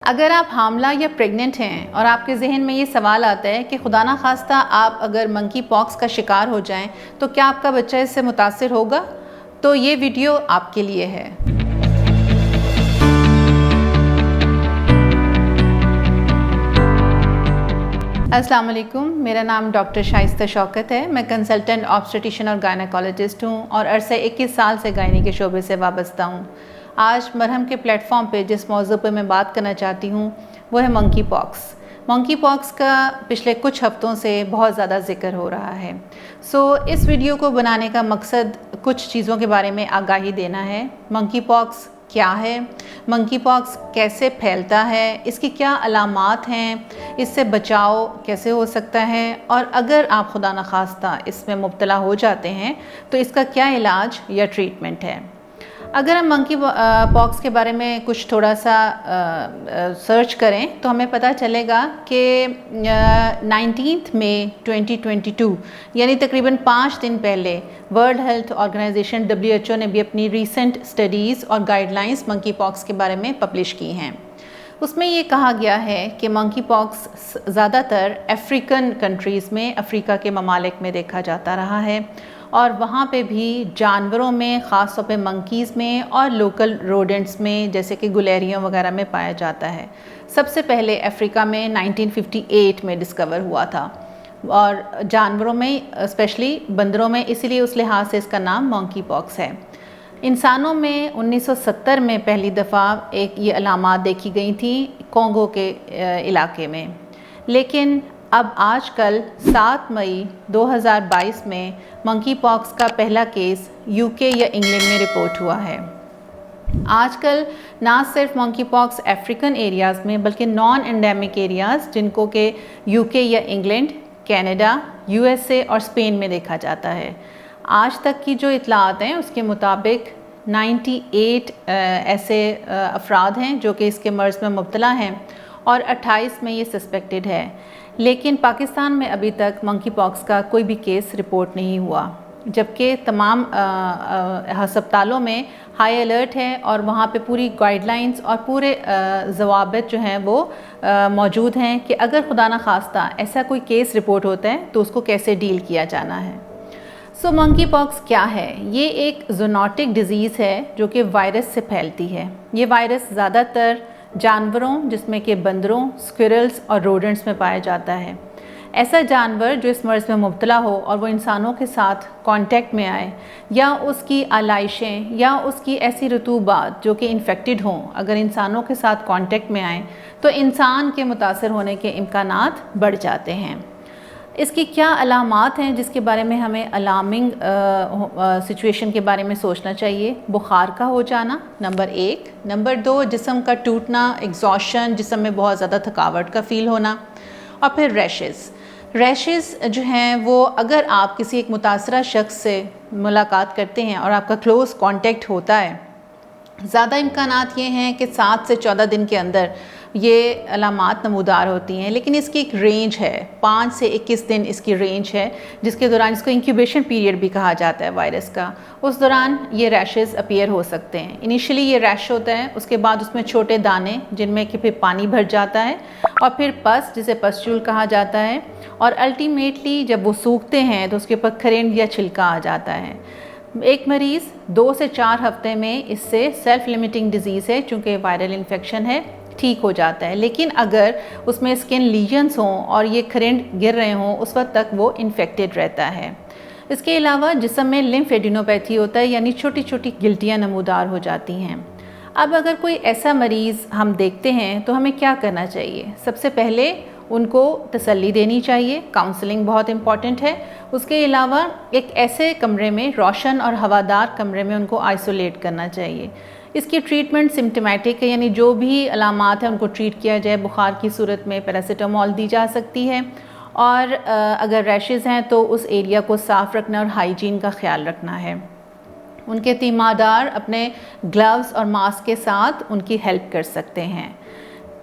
अगर आप हामला या प्रेग्नेंट हैं और आपके जहन में ये सवाल आता है कि खुदा ना खास्ता आप अगर मंकी पॉक्स का शिकार हो जाएं तो क्या आपका बच्चा इससे मुतासिर होगा, तो ये वीडियो आपके लिए है। अस्सलाम वालेकुम, मेरा नाम डॉक्टर शाइस्ता शौकत है। मैं कंसल्टेंट ऑब्स्टेट्रिशियन और गायनेकोलॉजिस्ट हूँ और अरसे 21 साल से गायनी के शोबे से वाबस्ता हूँ। आज मरहम के प्लेटफॉर्म पे जिस मौजू पे मैं बात करना चाहती हूँ वो है मंकी पॉक्स। मंकी पॉक्स का पिछले कुछ हफ्तों से बहुत ज़्यादा ज़िक्र हो रहा है। इस वीडियो को बनाने का मकसद कुछ चीज़ों के बारे में आगाही देना है। मंकी पॉक्स क्या है, मंकी पॉक्स कैसे फैलता है, इसकी क्या अलामात हैं, इससे बचाव कैसे हो सकता है, और अगर आप खुदा न खास्ता इसमें मुब्तला हो जाते हैं तो इसका क्या इलाज या ट्रीटमेंट है। अगर हम मंकी पॉक्स के बारे में कुछ थोड़ा सा सर्च करें तो हमें पता चलेगा कि 19 मई 2022 यानी तकरीबन 5 दिन पहले वर्ल्ड हेल्थ ऑर्गेनाइजेशन WHO ने भी अपनी रीसेंट स्टडीज़ और गाइडलाइंस मंकी पॉक्स के बारे में पब्लिश की हैं। उसमें ये कहा गया है कि मंकी पॉक्स ज़्यादातर अफ्रीकन कंट्रीज़ में, अफ्रीका के ममालिक में देखा जाता रहा है और वहाँ पे भी जानवरों में, ख़ास तौर पे मंकीज़ में और लोकल रोडेंट्स में जैसे कि गुलेरियों वगैरह में पाया जाता है। सबसे पहले अफ्रीका में 1958 में डिस्कवर हुआ था और जानवरों में स्पेशली बंदरों में, इसीलिए उस लिहाज से इसका नाम मंकी पॉक्स है। इंसानों में 1970 में पहली दफ़ा एक ये अलामात देखी गई थी कोंगो के इलाके में, लेकिन अब आजकल 7 मई 2022 में मंकी पॉक्स का पहला केस यूके या इंग्लैंड में रिपोर्ट हुआ है। आजकल ना सिर्फ मंकी पॉक्स अफ्रीकन एरियाज़ में बल्कि नॉन एंडेमिक एरियाज़ जिनको के यूके या इंग्लैंड, कनाडा, USA और स्पेन में देखा जाता है। आज तक की जो इतलात हैं उसके मुताबिक 98 ऐसे अफराद हैं जो कि इसके मर्ज़ में मुब्तला हैं और 28 में ये सस्पेक्टेड है। लेकिन पाकिस्तान में अभी तक मंकी पॉक्स का कोई भी केस रिपोर्ट नहीं हुआ, जबकि तमाम हस्पतालों में हाई अलर्ट है और वहाँ पे पूरी गाइडलाइंस और पूरे ज़वाबित जो हैं वो मौजूद हैं कि अगर खुदा न खास्ता ऐसा कोई केस रिपोर्ट होता है तो उसको कैसे डील किया जाना है। मंकी पॉक्स क्या है? ये एक ज़ूनोटिक डिज़ीज़ है जो कि वायरस से फैलती है। ये वायरस ज़्यादातर जानवरों जिसमें कि बंदरों, स्क्विरल्स और रोडेंट्स में पाया जाता है। ऐसा जानवर जो इस मर्ज़ में मुब्तला हो और वो इंसानों के साथ कांटेक्ट में आए या उसकी आलाइशें या उसकी ऐसी रतूबात जो कि इन्फेक्टेड हों, अगर इंसानों के साथ कांटेक्ट में आए तो इंसान के मुतासर होने के इम्कानात बढ़ जाते हैं। इसकी क्या अलामात हैं जिसके बारे में हमें अलार्मिंग सिचुएशन के बारे में सोचना चाहिए? बुखार का हो जाना नंबर 1, नंबर 2 जिस्म का टूटना, एग्जॉशन, जिस्म में बहुत ज़्यादा थकावट का फ़ील होना, और फिर रैशेस जो हैं वो अगर आप किसी एक मुतासरा शख्स से मुलाकात करते हैं और आपका क्लोज़ कांटेक्ट होता है, ज़्यादा इम्कानात ये हैं कि 7 से 14 दिन के अंदर ये अलामात नमूदार होती हैं, लेकिन इसकी एक रेंज है, 5 से 21 दिन इसकी रेंज है, जिसके दौरान इसको इंक्यूबेशन पीरियड भी कहा जाता है वायरस का। उस दौरान ये रैशेस अपीयर हो सकते हैं। इनिशियली ये रैश होता है, उसके बाद उसमें छोटे दाने जिनमें कि फिर पानी भर जाता है और फिर पस, जिसे पस्चूल कहा जाता है, और अल्टीमेटली जब वो सूखते हैं तो उसके ऊपर खरेंड या छिलका आ जाता है। एक मरीज़ 2 से 4 हफ्ते में इससे सेल्फ लिमिटिंग डिज़ीज़ है, चूँकि वायरल इन्फेक्शन है, ठीक हो जाता है। लेकिन अगर उसमें स्किन लीजन्स हों और ये खरेंड गिर रहे हों उस वक्त तक वो इन्फेक्टेड रहता है। इसके अलावा जिस्म में लिम्फेडिनोपैथी होता है, यानी छोटी छोटी गिल्टियाँ नमूदार हो जाती हैं। अब अगर कोई ऐसा मरीज़ हम देखते हैं तो हमें क्या करना चाहिए? सबसे पहले उनको तसल्ली देनी चाहिए, काउंसलिंग बहुत इम्पॉर्टेंट है। उसके अलावा एक ऐसे कमरे में, रोशन और हवादार कमरे में उनको आइसोलेट करना चाहिए। इसकी ट्रीटमेंट सिम्टमेटिक है, यानी जो भी अलामात हैं उनको ट्रीट किया जाए। बुखार की सूरत में पैरासीटामोल दी जा सकती है और अगर रैशेज़ हैं तो उस एरिया को साफ़ रखना और हाइजीन का ख्याल रखना है। उनके तीमारदार अपने ग्लव्स और मास्क के साथ उनकी हेल्प कर सकते हैं।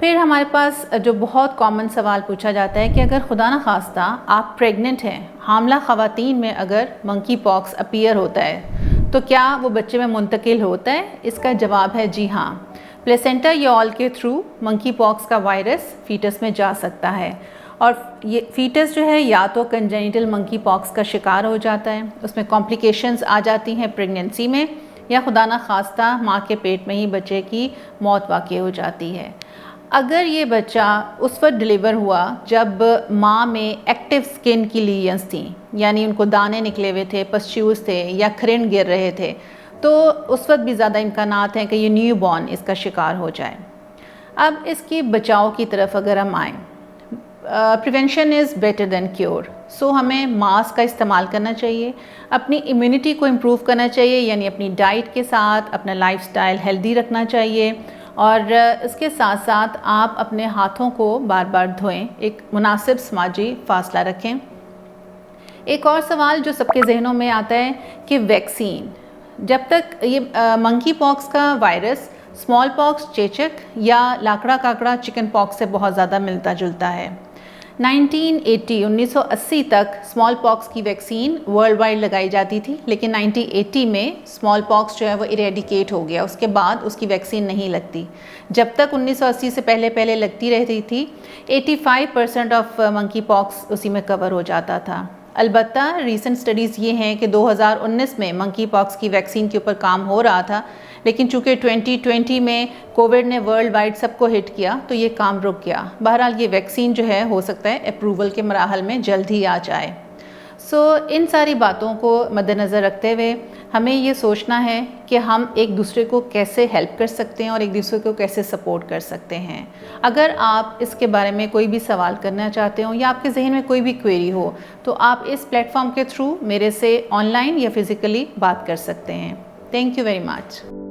फिर हमारे पास जो बहुत कॉमन सवाल पूछा जाता है कि अगर खुदा न खास्ता आप प्रेग्नेंट हैं, हामला ख़वातीन में अगर मंकी पॉक्स अपीयर होता है तो क्या वो बच्चे में मुंतकिल होता है? इसका जवाब है जी हाँ। प्लेसेंटा यॉल के थ्रू मंकी पॉक्स का वायरस फीटस में जा सकता है और ये फीटस जो है या तो कंजेनिटल मंकी पॉक्स का शिकार हो जाता है, उसमें कॉम्प्लिकेशंस आ जाती हैं प्रेगनेंसी में, या खुदा न खास्ता माँ के पेट में ही बच्चे की मौत वाक़ई हो जाती है। अगर ये बच्चा उस वक्त डिलीवर हुआ जब माँ में एक्टिव स्किन की लीजन्स थी, यानी उनको दाने निकले हुए थे, पस्ट्यूल्स थे या खरिन गिर रहे थे, तो उस वक्त भी ज़्यादा इम्कानात हैं कि ये न्यू बॉर्न इसका शिकार हो जाए। अब इसकी बचाव की तरफ अगर हम आएँ, prevention is better than cure. So हमें मास्क का इस्तेमाल करना चाहिए, अपनी इम्यूनिटी को इम्प्रूव करना चाहिए, यानी अपनी डाइट के साथ अपना लाइफस्टाइल हेल्दी रखना चाहिए, और इसके साथ साथ आप अपने हाथों को बार बार धोएं, एक मुनासिब समाजी फासला रखें। एक और सवाल जो सबके जहनों में आता है कि वैक्सीन, जब तक ये मंकी पॉक्स का वायरस स्मॉल पॉक्स, चेचक या लाकड़ा काकड़ा चिकन पॉक्स से बहुत ज़्यादा मिलता जुलता है। 1980 तक स्मॉल पॉक्स की वैक्सीन वर्ल्ड वाइड लगाई जाती थी, लेकिन 1980 में स्मॉल पॉक्स जो है वो इरेडिकेट हो गया, उसके बाद उसकी वैक्सीन नहीं लगती। जब तक 1980 से पहले लगती रहती थी, 85% ऑफ मंकी पॉक्स उसी में कवर हो जाता था। अलबत्ता रीसेंट स्टडीज़ ये हैं कि 2019 में मंकी पॉक्स की वैक्सीन के ऊपर काम हो रहा था, लेकिन चूँकि 2020 में कोविड ने वर्ल्ड वाइड सबको हिट किया तो ये काम रुक गया। बहरहाल ये वैक्सीन जो है हो सकता है अप्रूवल के मराहल में जल्द ही आ जाए। इन सारी बातों को मद्देनज़र रखते हुए हमें ये सोचना है कि हम एक दूसरे को कैसे हेल्प कर सकते हैं और एक दूसरे को कैसे सपोर्ट कर सकते हैं। अगर आप इसके बारे में कोई भी सवाल करना चाहते हो या आपके जहन में कोई भी क्वेरी हो, तो आप इस प्लेटफॉर्म के थ्रू मेरे से ऑनलाइन या फिज़िकली बात कर सकते हैं। Thank you very much.